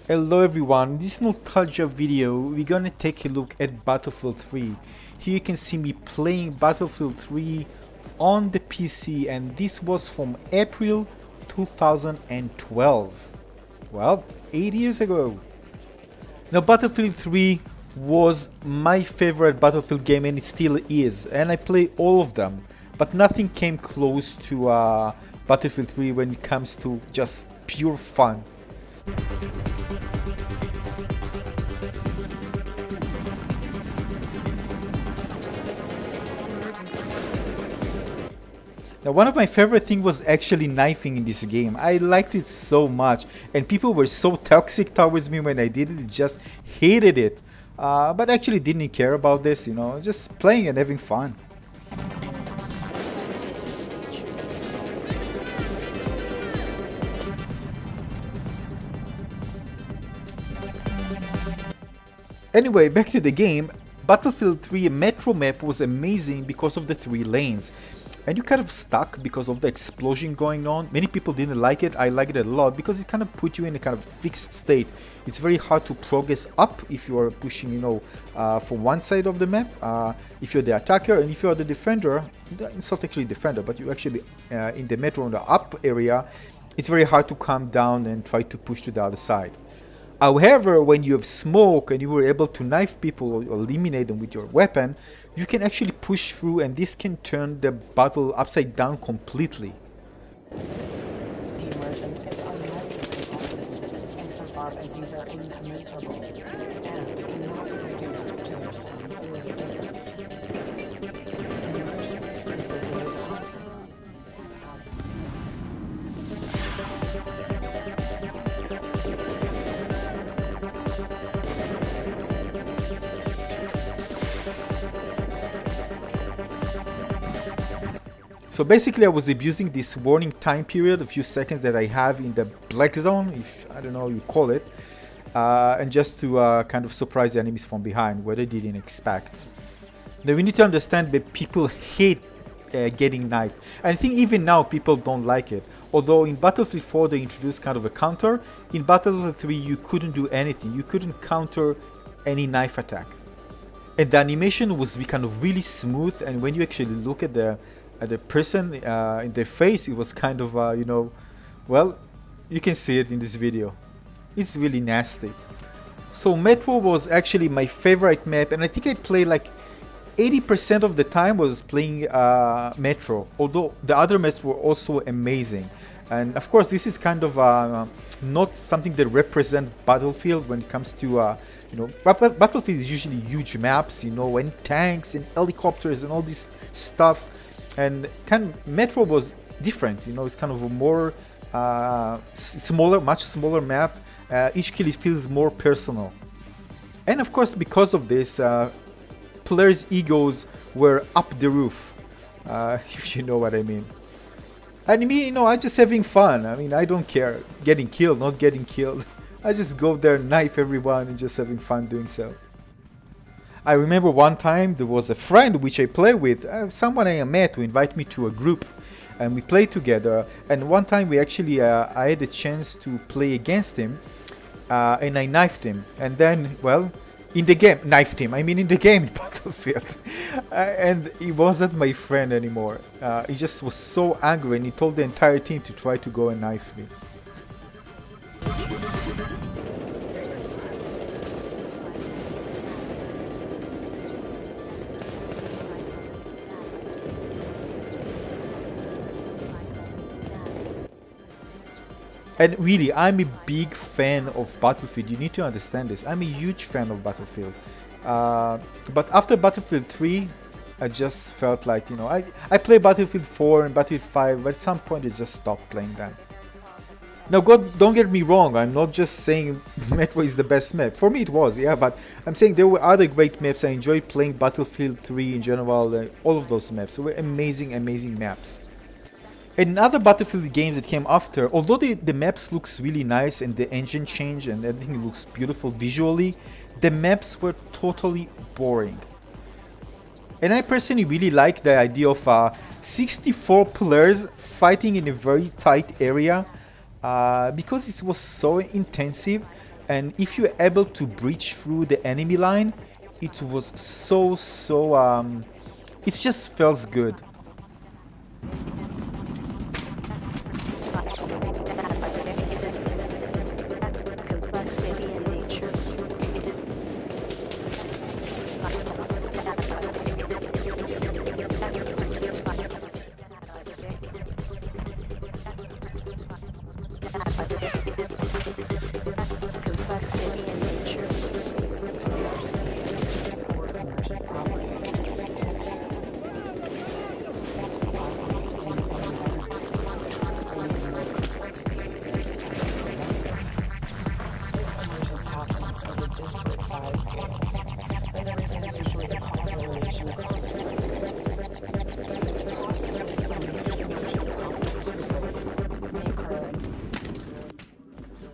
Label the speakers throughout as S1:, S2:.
S1: Hello everyone, in this nostalgia video we're gonna take a look at Battlefield 3. Here you can see me playing Battlefield 3 on the PC, and this was from April 2012. Well, 8 years ago. Now Battlefield 3 was my favorite Battlefield game, and it still is, and I play all of them, but nothing came close to Battlefield 3 when it comes to just pure fun. Now, one of my favorite things was actually knifing in this game. I liked it so much, and people were so toxic towards me when I did it, just hated it. But actually didn't care about this, you know, just playing and having fun. Anyway, back to the game. Battlefield 3 Metro map was amazing because of the 3 lanes. And you kind of stuck because of the explosion going on. Many people didn't like it. I liked it a lot because it kind of put you in a kind of fixed state. It's very hard to progress up if you are pushing, you know, from one side of the map. If you're the attacker, and if you're the defender, it's not actually defender, but you actually in the metro on the up area, it's very hard to come down and try to push to the other side. However, when you have smoke and you were able to knife people or eliminate them with your weapon, you can actually push through, and this can turn the battle upside down completely.
S2: The immersion is unlikely insofar as these are incommensurable and cannot be reduced to their sum-theory difference. Emergence is the way of
S1: So basically I was abusing this warning time period, a few seconds that I have in the black zone, if I don't know you call it, and just to kind of surprise the enemies from behind where they didn't expect. Now we need to understand that people hate getting knifed, and I think even now people don't like it. Although in Battlefield 4 they introduced kind of a counter, in Battlefield 3 you couldn't do anything, you couldn't counter any knife attack. And the animation was kind of really smooth, and when you actually look at the person in their face, it was kind of you know, well, you can see it in this video. It's really nasty. So Metro was actually my favorite map, and I think I played like 80% of the time was playing Metro, although the other maps were also amazing. And of course this is kind of not something that represents Battlefield when it comes to you know, Battlefield is usually huge maps, you know, and tanks and helicopters and all this stuff. And Metro was different, you know, it's kind of a more smaller, much smaller map. Each kill feels more personal. And of course, because of this, players' egos were up the roof, if you know what I mean. And me, you know, I'm just having fun. I mean, I don't care getting killed, not getting killed. I just go there, knife everyone, and just having fun doing so. I remember one time there was a friend which I play with, someone I met who invited me to a group, and we played together. And one time we actually, I had a chance to play against him, and I knifed him. And then, well, in the game, knifed him. I mean, in the game, in Battlefield, and he wasn't my friend anymore. He just was so angry, and he told the entire team to try to go and knife me. And really, I'm a big fan of Battlefield. You need to understand this. I'm a huge fan of Battlefield. But after Battlefield 3, I just felt like, you know, I played Battlefield 4 and Battlefield 5, but at some point I just stopped playing them. Now, don't get me wrong. I'm not just saying Metro is the best map. For me it was, yeah, but I'm saying there were other great maps. I enjoyed playing Battlefield 3 in general. All of those maps were amazing, amazing maps. And other Battlefield games that came after, although the maps looks really nice and the engine change and everything looks beautiful visually, the maps were totally boring. And I personally really like the idea of 64 players fighting in a very tight area because it was so intensive. and if you're able to breach through the enemy line, it was so it just feels good.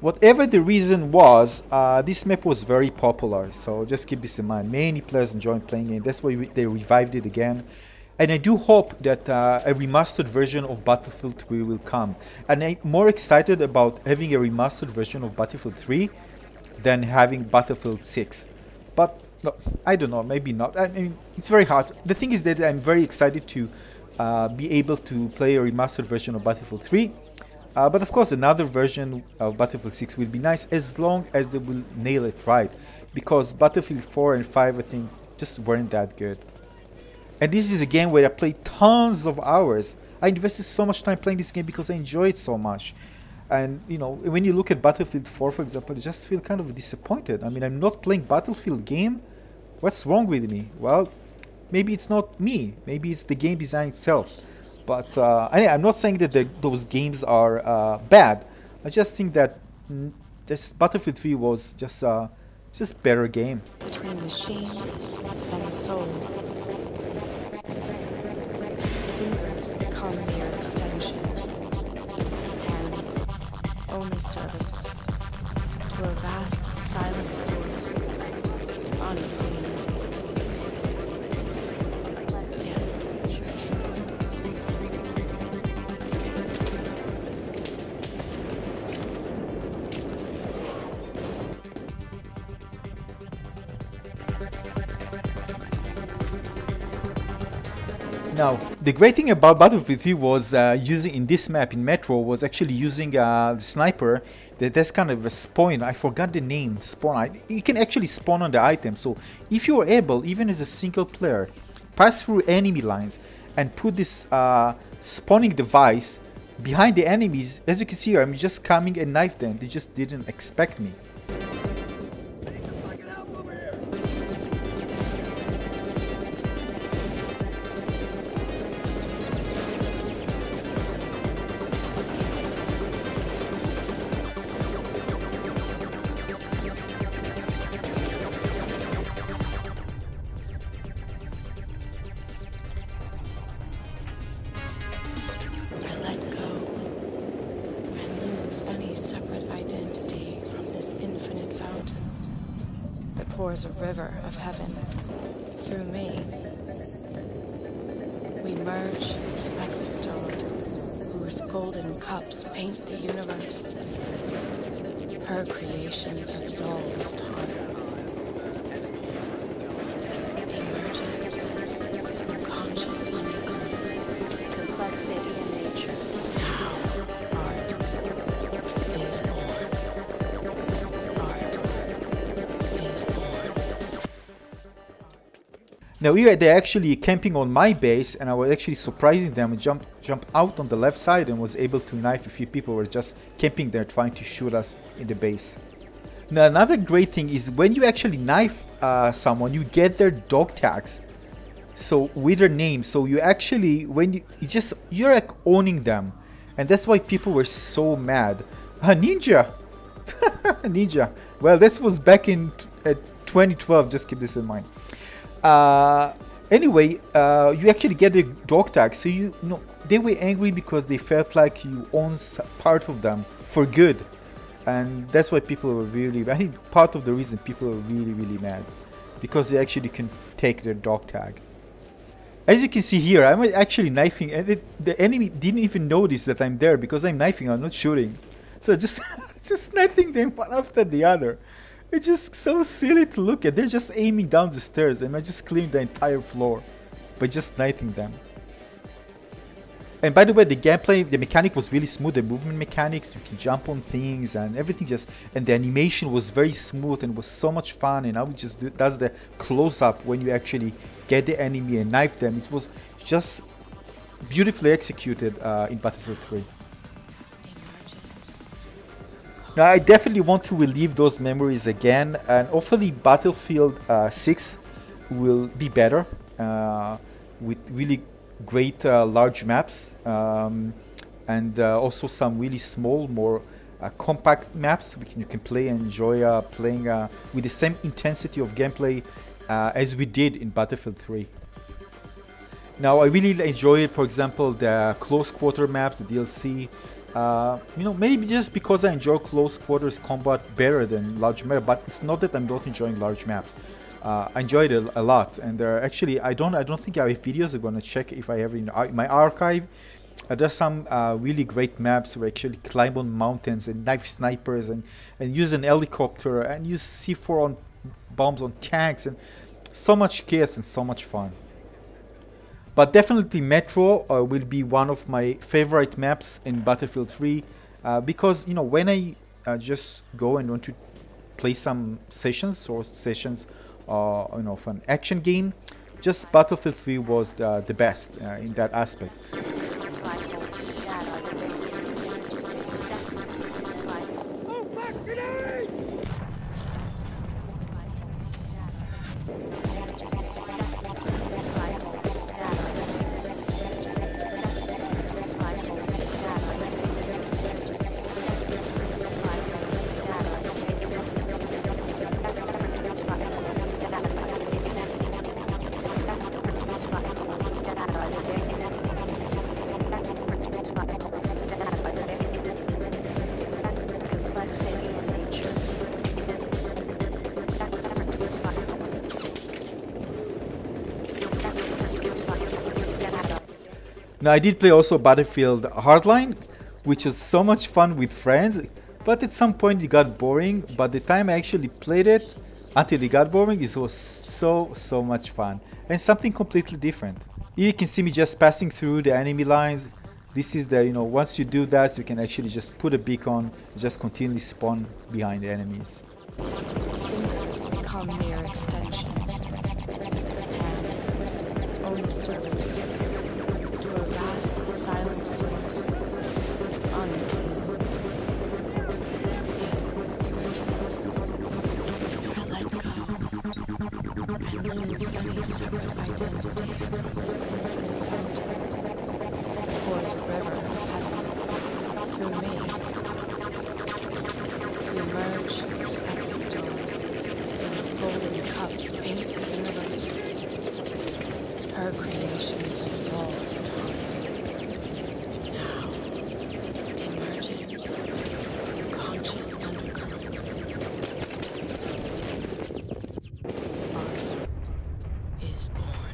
S1: Whatever the reason was, this map was very popular, so just keep this in mind. Many players enjoyed playing it. That's why they revived it again. And I do hope that a remastered version of Battlefield 3 will come. And I'm more excited about having a remastered version of Battlefield 3 than having Battlefield 6. But no, I don't know, maybe not. I mean, it's very hard. The thing is that I'm very excited to be able to play a remastered version of Battlefield 3. But of course, another version of Battlefield 6 will be nice as long as they will nail it right. Because Battlefield 4 and 5, I think, just weren't that good. And this is a game where I played tons of hours. I invested so much time playing this game because I enjoy it so much. And, you know, when you look at Battlefield 4, for example, I just feel kind of disappointed. I mean, I'm not playing Battlefield game. What's wrong with me? Well, maybe it's not me. Maybe it's the game design itself. But I'm not saying that those games are bad. I just think that this Battlefield 3 was just better game.
S2: Between machine and a soul, fingers become mere extensions, hands only servants to a vast silent source, unseen.
S1: Now, the great thing about Battlefield 3 was using in this map in Metro was actually using the sniper. That's kind of a spawn. I forgot the name. Spawn. You can actually spawn on the item. So if you are able, even as a single player, pass through enemy lines and put this spawning device behind the enemies, as you can see here, I'm just coming and knife them. They just didn't expect me.
S2: Any separate identity from this infinite fountain that pours a river of heaven through me. We merge like the stone whose golden cups paint the universe. Her creation absolves time. Emerging, conscious unequal, complexity in nature.
S1: Now here they're actually camping on my base, and I was actually surprising them and jump out on the left side and was able to knife a few people who were just camping there trying to shoot us in the base. Now another great thing is when you actually knife someone, you get their dog tags. So with their name, so you actually you're like owning them, and that's why people were so mad. Ninja, Ninja. Well, this was back in 2012. Just keep this in mind. Anyway, you actually get the dog tag, so you know they were angry because they felt like you own part of them for good, and that's why people were really. I think part of the reason people were really mad because they actually can take their dog tag. As you can see here, I'm actually knifing, and the enemy didn't even notice that I'm there because I'm knifing. I'm not shooting, so just just sniping them one after the other. It's just so silly to look at. They're just aiming down the stairs and I just clearing the entire floor by just sniping them. And by the way, the gameplay, the mechanic was really smooth. The movement mechanics, you can jump on things and everything just, and the animation was very smooth and was so much fun. And I would just does the close up when you actually get the enemy and knife them. It was just beautifully executed in Battlefield 3. Now I definitely want to relive those memories again, and hopefully Battlefield 6 will be better with really great large maps and also some really small, more compact maps you can play and enjoy playing with the same intensity of gameplay as we did in Battlefield 3. Now I really enjoyed, for example, the close quarter maps, the DLC. You know, maybe just because I enjoy close quarters combat better than large map, but it's not that I'm not enjoying large maps. I enjoyed it a lot, and actually I don't think I have videos. I'm gonna check if I have in my archive. There's some really great maps where I actually climb on mountains and knife snipers and use an helicopter and use C4 on bombs on tanks, and so much chaos and so much fun. But definitely Metro will be one of my favorite maps in Battlefield 3 because, you know, when I just go and want to play some sessions you know, of an action game, just Battlefield 3 was the best in that aspect. Now I did play also Battlefield Hardline, which was so much fun with friends, but at some point it got boring. But the time I actually played it, until it got boring, it was so much fun and something completely different. Here you can see me just passing through the enemy lines. This is the, you know, once you do that, you can actually just put a beacon and just continually spawn behind the enemies.
S2: Fingers become mere extensions. Hands, only servants to a vast silent source, unseen. I let go and lose any separate identity from this infinite fountain that pours a river of heaven through me. We emerge at the stone. Those golden cups paint the universe. Her creation absolves time. Now, emerging, conscious undercurrent. Art is born.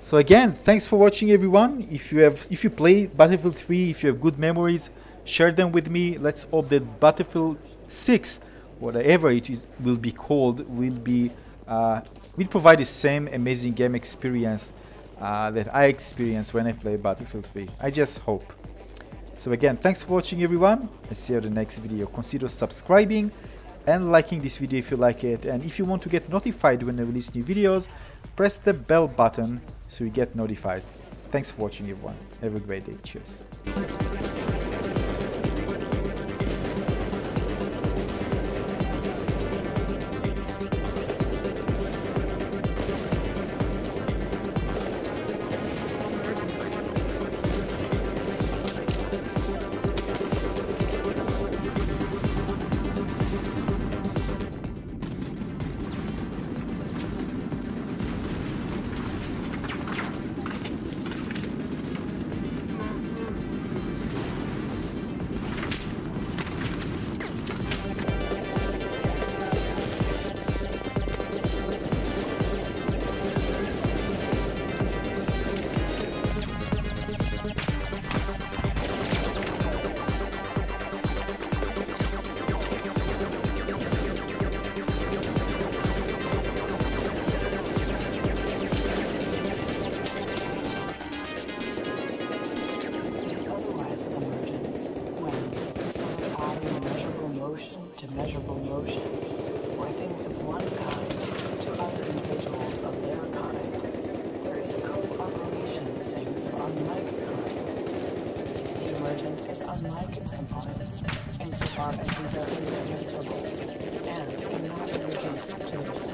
S1: So again, thanks for watching, everyone. If you play Battlefield 3, if you have good memories, share them with me. Let's hope that Battlefield 6, whatever it will be called, will provide the same amazing game experience that I experienced when I play Battlefield 3. I just hope. So again, thanks for watching, everyone. I'll see you in the next video. Consider subscribing and liking this video if you like it. And if you want to get notified when I release new videos, press the bell button so you get notified. Thanks for watching, everyone. Have a great day. Cheers.
S3: measurable motion, or things of one kind to other individuals of their kind, there is a co-operation of things of unlike kinds. The emergence is unlike its components, insofar as these are indifferentiable and cannot be reduced to their